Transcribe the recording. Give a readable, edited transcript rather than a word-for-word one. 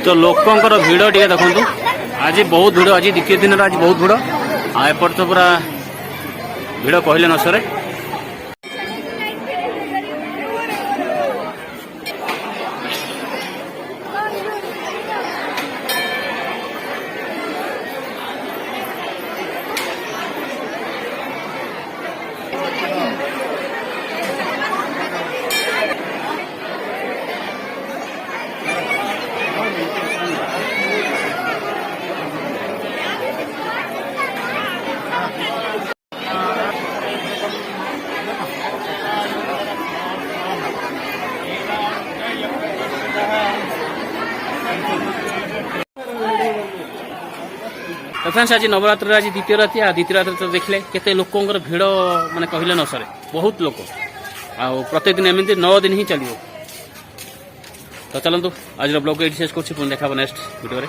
तो लोकंर भिड़ टे देखु आज बहुत भिड़ आज द्वितीय दिन आज बहुत भिड़ आएपट तो पूरा भिड़ कहले न सरे। तो फ्रेंड्स आज नवरात्र आज द्वितीय राति द्वितीय रात्रि तो देखले केते लोकंर भिड़ माने कहले न सरे बहुत लोक आ प्रत्येक दिन एमती 9 दिन ही चलियो। तो चलतु आज ब्लॉग ये शेष कर देखा नेक्स्ट वीडियो रे।